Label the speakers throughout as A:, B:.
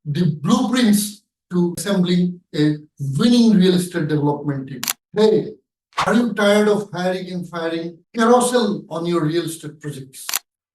A: the blueprints to assembling a winning real estate development team. Hey, are you tired of hiring and firing carousel on your real estate projects?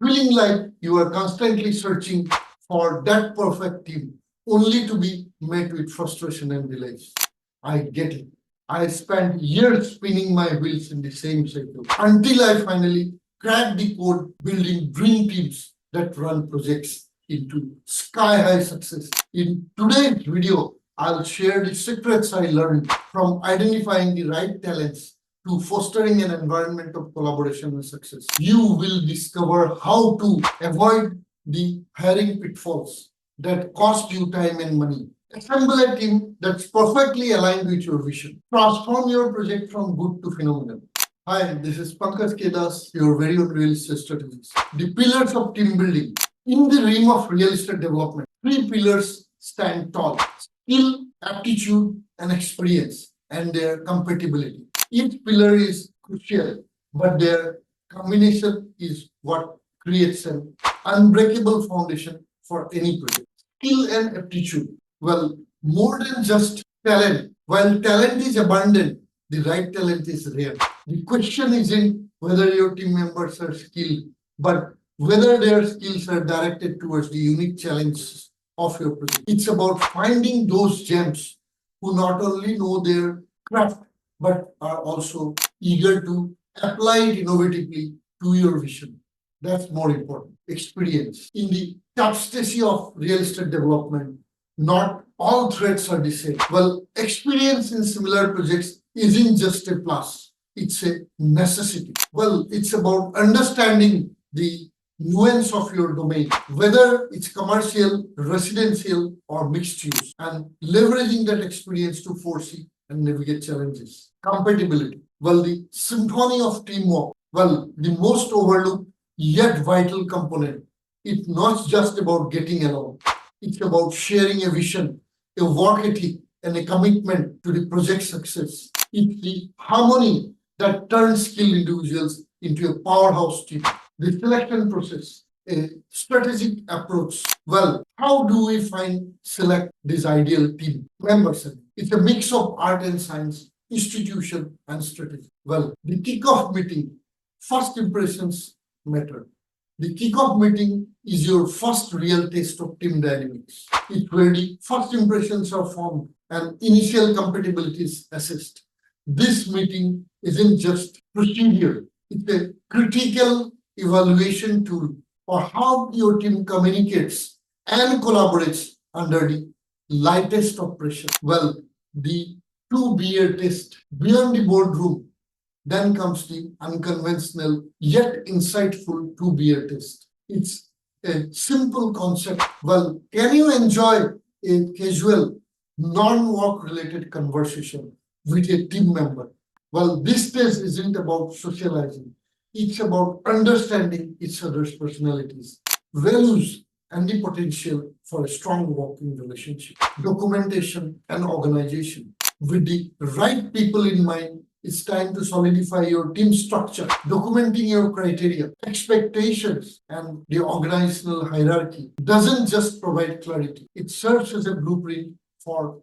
A: Feeling like you are constantly searching for that perfect team only to be met with frustration and delays? I get it. I spent years spinning my wheels in the same cycle until I finally cracked the code building dream teams that run projects into sky-high success. In today's video, I'll share the secrets I learned from identifying the right talents to fostering an environment of collaboration and success. You will discover how to avoid the hiring pitfalls that cost you time and money. Assemble a team that's perfectly aligned with your vision. Transform your project from good to phenomenal. Hi, this is Pankaj Kedas, your very own real estate strategist. The pillars of team building. In the realm of real estate development, three pillars stand tall: skill, aptitude, and experience, and their compatibility. Each pillar is crucial, but their combination is what creates an unbreakable foundation for any project. Skill and aptitude. Well, more than just talent. While talent is abundant, the right talent is rare. The question isn't whether your team members are skilled, but whether their skills are directed towards the unique challenges of your project. It's about finding those gems who not only know their craft, but are also eager to apply it innovatively to your vision. That's more important. Experience. In the tapestry of real estate development, not all threads are the same. Well, experience in similar projects isn't just a plus, it's a necessity. Well, it's about understanding the nuance of your domain, whether it's commercial, residential, or mixed use, and leveraging that experience to foresee and navigate challenges. Compatibility. Well, the symphony of teamwork. Well, the most overlooked yet vital component. It's not just about getting along. It's about sharing a vision, a work ethic, and a commitment to the project success. It's the harmony that turns skilled individuals into a powerhouse team. The selection process, a strategic approach. Well, how do we select this ideal team members? It's a mix of art and science, institution and strategy. Well, the kickoff meeting, first impressions matter. The kickoff meeting is your first real taste of team dynamics. It's where the first impressions are formed and initial compatibility is assessed. This meeting isn't just procedure, it's a critical evaluation tool for how your team communicates and collaborates under the lightest of pressure. Well, the 2-beer test beyond the boardroom. Then comes the unconventional yet insightful 2-beer test. It's a simple concept. Well, can you enjoy a casual, non-work related conversation with a team member? Well, this test isn't about socializing. It's about understanding each other's personalities, values, and the potential for a strong working relationship. Documentation and organization. With the right people in mind, it's time to solidify your team structure, documenting your criteria, expectations, and the organizational hierarchy. Doesn't just provide clarity. It serves as a blueprint for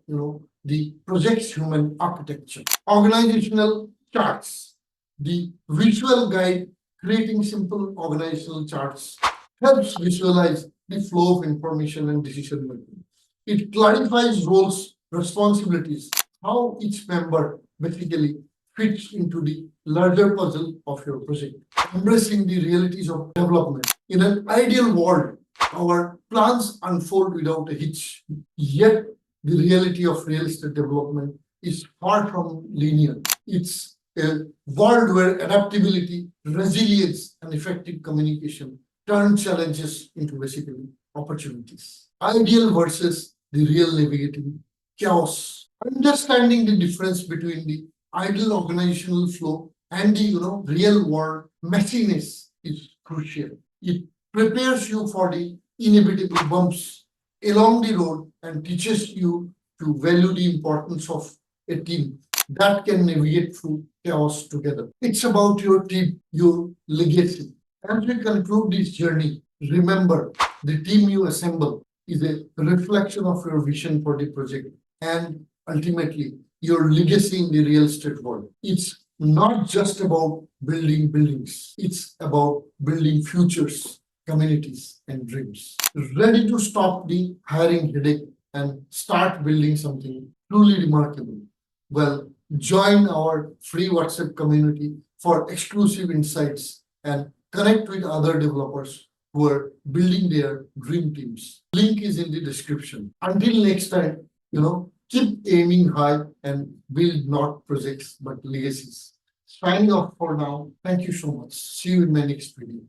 A: the project's human architecture. Organizational charts. The visual guide creating simple organizational charts helps visualize the flow of information and decision making. It clarifies roles, responsibilities, how each member basically fits into the larger puzzle of your project. Embracing the realities of development. In an ideal world, our plans unfold without a hitch. Yet, the reality of real estate development is far from linear. It's a world where adaptability, resilience, and effective communication turn challenges into basically opportunities. Ideal versus the real navigating chaos. Understanding the difference between the ideal organizational flow and the real world messiness is crucial. It prepares you for the inevitable bumps along the road and teaches you to value the importance of a team that can navigate through chaos together. It's about your team, your legacy. As we conclude this journey, remember the team you assemble is a reflection of your vision for the project and ultimately your legacy in the real estate world. It's not just about building buildings, it's about building futures, communities, and dreams. Ready to stop the hiring headache and start building something truly remarkable? Well, join our free WhatsApp community for exclusive insights and connect with other developers who are building their dream teams. Link is in the description. Until next time, keep aiming high and build not projects but legacies. Signing off for now. Thank you so much. See you in my next video.